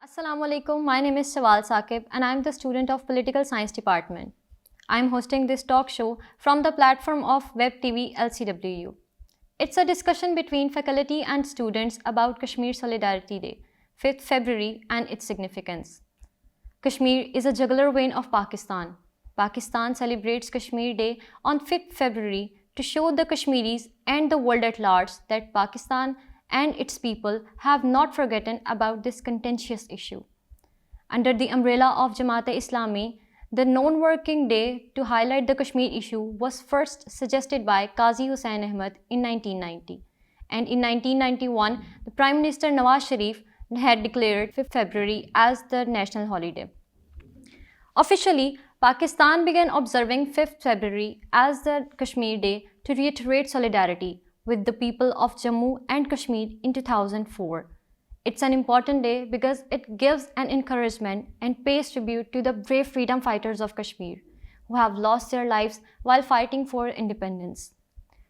Assalamu alaikum. My name is Shawal Saqib and I am the student of Political Science Department. I am hosting this talk show from the platform of Web TV LCWU. It's a discussion between faculty and students about Kashmir Solidarity Day, 5th February, and its significance. Kashmir is a jugular vein of Pakistan. Pakistan celebrates Kashmir Day on 5th February to show the Kashmiris and the world at large that Pakistan and its people have not forgotten about this contentious issue. Under the umbrella of Jamaat-e-Islami, the non-working day to highlight the Kashmir issue was first suggested by Qazi Hussain Ahmad in 1990. And in 1991, the Prime Minister Nawaz Sharif had declared 5th February as the national holiday. Officially, Pakistan began observing 5th February as the Kashmir Day to reiterate solidarity with the people of Jammu and Kashmir in 2004. It's an important day because it gives an encouragement and pays tribute to the brave freedom fighters of Kashmir who have lost their lives while fighting for independence.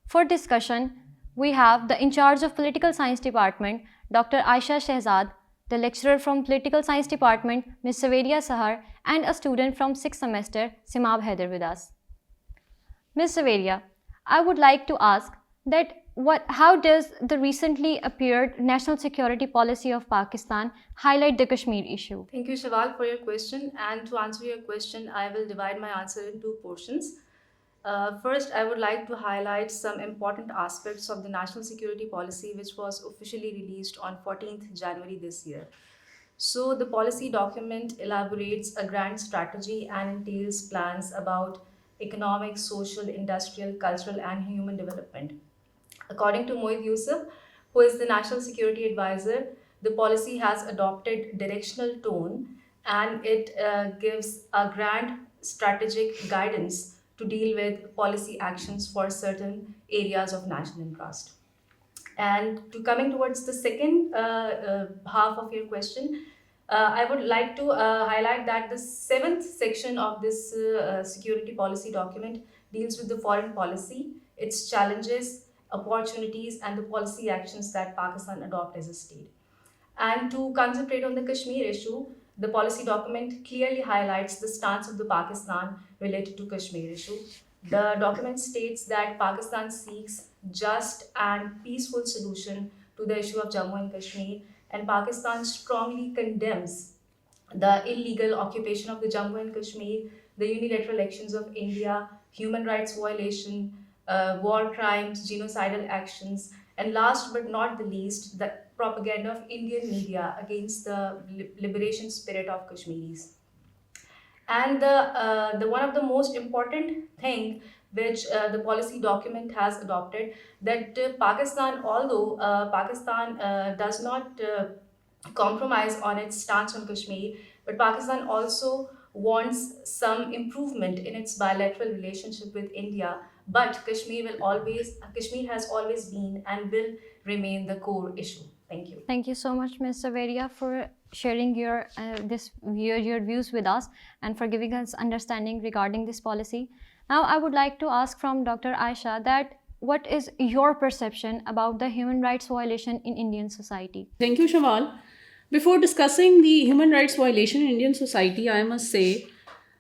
For discussion, we have the in charge of Political Science Department, Dr. Aisha Shehzad, the lecturer from Political Science Department, Ms. Saveria Sahar, and a student from 6th semester, Simab Haider with us. Ms. Saveria, I would like to ask that how does the recently appeared national security policy of Pakistan highlight the Kashmir issue? Thank you, Shawal, for your question. And to answer your question, I will divide my answer in two portions. First, I would like to highlight some important aspects of the national security policy, which was officially released on 14th January this year. So, the policy document elaborates a grand strategy and entails plans about economic, social, industrial, cultural, and human development. According to Moeed Yusuf, who is the National Security Advisor, the policy has adopted directional tone and it gives a grand strategic guidance to deal with policy actions for certain areas of national interest. And to coming towards the second half of your question, I would like to highlight that the seventh section of this security policy document deals with the foreign policy, its challenges, opportunities, and the policy actions that Pakistan adopt as a state. And to concentrate on the Kashmir issue, the policy document clearly highlights the stance of the Pakistan related to Kashmir issue. The document states that Pakistan seeks just and peaceful solution to the issue of Jammu and Kashmir, and Pakistan strongly condemns the illegal occupation of the Jammu and Kashmir, the unilateral actions of India, human rights violation, war crimes, genocidal actions, and last but not the least, the propaganda of Indian media against the liberation spirit of Kashmiris. And the one of the most important thing which the policy document has adopted, that Pakistan, although Pakistan does not compromise on its stance on Kashmir, but Pakistan also wants some improvement in its bilateral relationship with India. But Kashmir has always been and will remain the core issue. Thank you. Thank you so much, Ms. Saveria, for sharing your views with us and for giving us understanding regarding this policy. Now, I would like to ask from Dr. Aisha that what is your perception about the human rights violation in Indian society? Thank you, Shawal. Before discussing the human rights violation in Indian society, I must say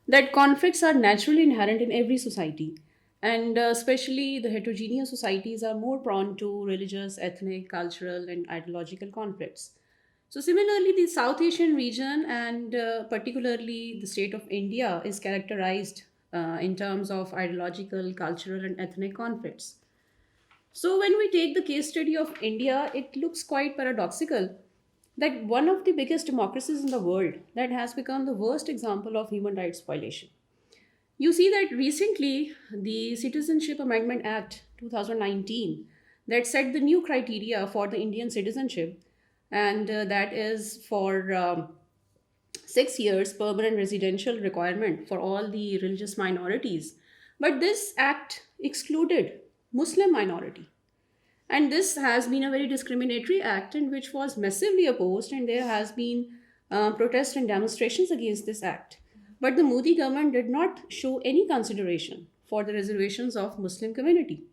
that conflicts are naturally inherent in every society. And especially the heterogeneous societies are more prone to religious, ethnic, cultural, and ideological conflicts. So, similarly, the South Asian region and particularly the state of India is characterized in terms of ideological, cultural, and ethnic conflicts. So, when we take the case study of India, it looks quite paradoxical that one of the biggest democracies in the world that has become the worst example of human rights violation. You see that recently the Citizenship Amendment Act 2019 that set the new criteria for the Indian citizenship, and that is for 6 years permanent residential requirement for all the religious minorities. But this act excluded Muslim minority. And this has been a very discriminatory act and which was massively opposed, and there has been protests and demonstrations against this act. But the Modi government did not show any consideration for the reservations of Muslim community.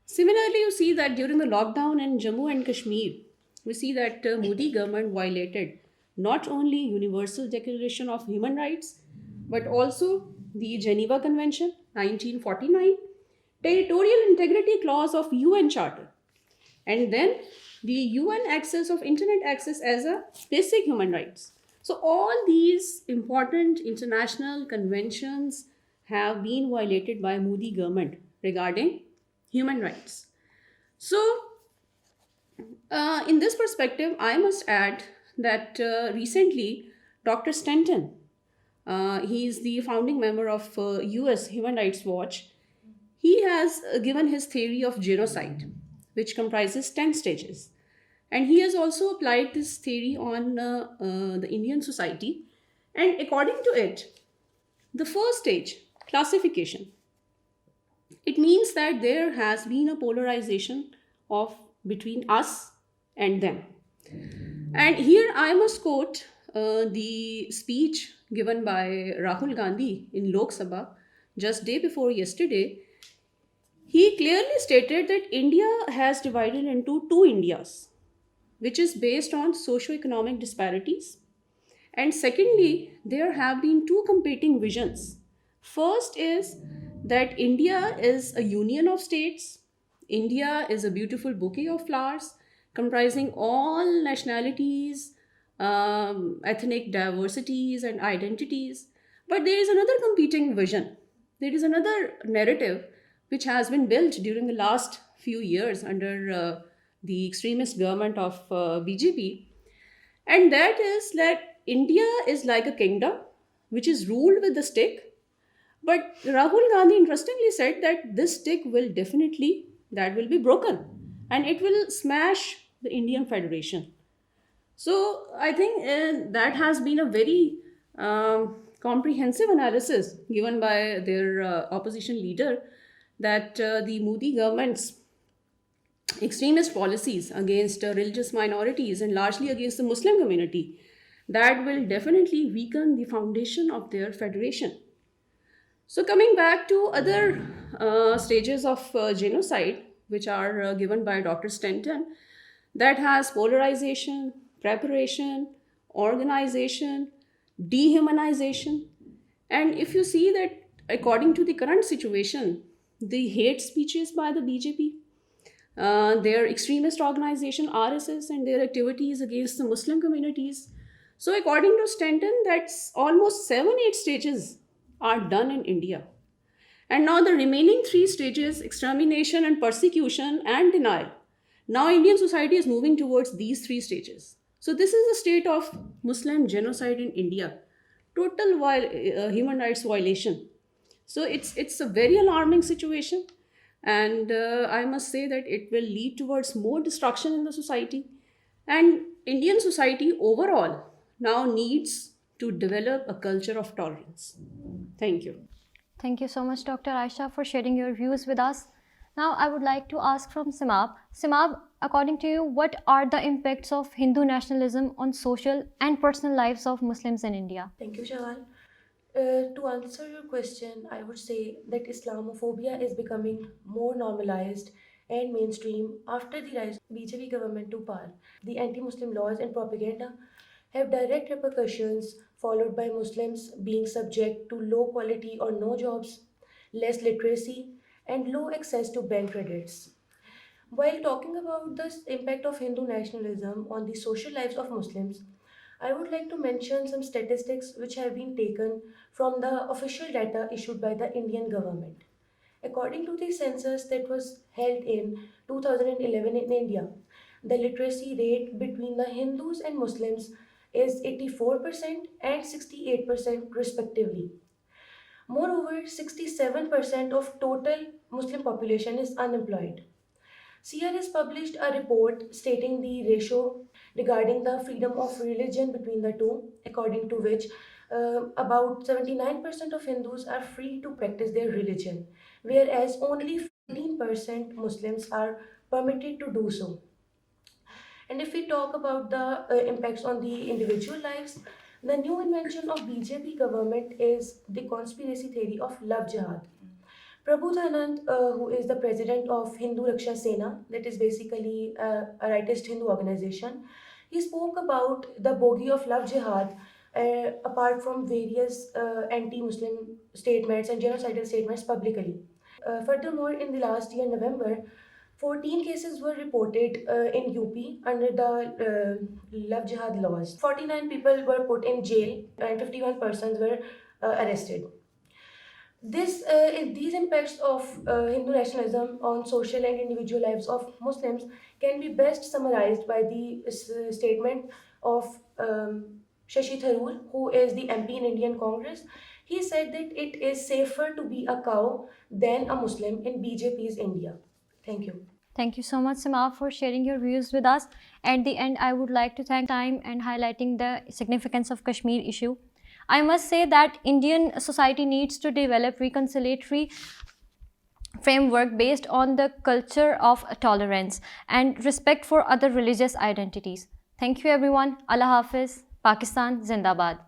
Similarly, you see that during the lockdown in Jammu and Kashmir, we see that Modi government violated not only Universal Declaration of Human Rights, but also the Geneva Convention 1949, Territorial Integrity Clause of UN Charter, and then the UN access of internet access as a basic human rights. So all these important international conventions have been violated by Modi government regarding human rights. So in this perspective, I must add that recently Dr. Stanton, he is the founding member of US Human Rights Watch. He has given his theory of genocide, which comprises 10 stages. And he has also applied this theory on the Indian society. And according to it, the first stage, classification, it means that there has been a polarization of between us and them. And here I must quote the speech given by Rahul Gandhi in Lok Sabha just day before yesterday. He clearly stated that India has divided into two Indias, which is based on socio-economic disparities. And secondly, there have been two competing visions. First is that India is a union of states. India is a beautiful bouquet of flowers comprising all nationalities, ethnic diversities, and identities. But there is another competing vision. There is another narrative which has been built during the last few years under the extremist government of BJP, and that is that India is like a kingdom which is ruled with a stick. But Rahul Gandhi interestingly said that this stick will definitely that will be broken and it will smash the Indian Federation. So I think that has been a very comprehensive analysis given by their opposition leader, that the Modi government's extremist policies against religious minorities and largely against the Muslim community, that will definitely weaken the foundation of their federation. So coming back to other stages of genocide, which are given by Dr. Stanton, that has polarization, preparation, organization, dehumanization. And if you see that according to the current situation, the hate speeches by the BJP, their extremist organization RSS, and their activities against the Muslim communities. So according to Stanton, that's almost 7-8 stages are done in India. And now the remaining three stages, extermination and persecution and denial. Now Indian society is moving towards these three stages. So this is the state of Muslim genocide in India. Total human rights violation. So it's a very alarming situation, and I must say that it will lead towards more destruction in the society. And Indian society overall now needs to develop a culture of tolerance. Thank you. Thank you so much, Dr. Aisha, for sharing your views with us. Now, I would like to ask from Simab. Simab, according to you, what are the impacts of Hindu nationalism on social and personal lives of Muslims in India? Thank you, Shahal. To answer your question, I would say that Islamophobia is becoming more normalized and mainstream after the rise of BJP government to power. The anti-Muslim laws and propaganda have direct repercussions, followed by Muslims being subject to low quality or no jobs, less literacy, and low access to bank credits. While talking about the impact of Hindu nationalism on the social lives of Muslims, I would like to mention some statistics which have been taken from the official data issued by the Indian government. According to the census that was held in 2011 in India, the literacy rate between the Hindus and Muslims is 84% and 68% respectively. Moreover, 67% of total Muslim population is unemployed. CR has published a report stating the ratio regarding the freedom of religion between the two, according to which about 79% of Hindus are free to practice their religion, whereas only 14% Muslims are permitted to do so. And if we talk about the impacts on the individual lives, the new invention of BJP government is the conspiracy theory of love jihad. Prabodhanand, who is the president of Hindu Raksha Sena, that is basically a rightist Hindu organization, He spoke about the bogey of love jihad, apart from various anti-Muslim statements and genocidal statements publicly. Furthermore, in the last year, November, 14 cases were reported in UP under the love jihad laws. 49 people were put in jail and 51 persons were arrested. These impacts of Hindu nationalism on social and individual lives of Muslims can be best summarized by the statement of Shashi Tharoor, who is the MP in Indian Congress. He said that it is safer to be a cow than a Muslim in BJP's India. Thank you. Thank you so much, Sima, for sharing your views with us. At the end, I would like to thank time and highlighting the significance of Kashmir issue. I must say that Indian society needs to develop reconciliatory framework based on the culture of tolerance and respect for other religious identities. Thank you everyone. Allah Hafiz. Pakistan Zindabad.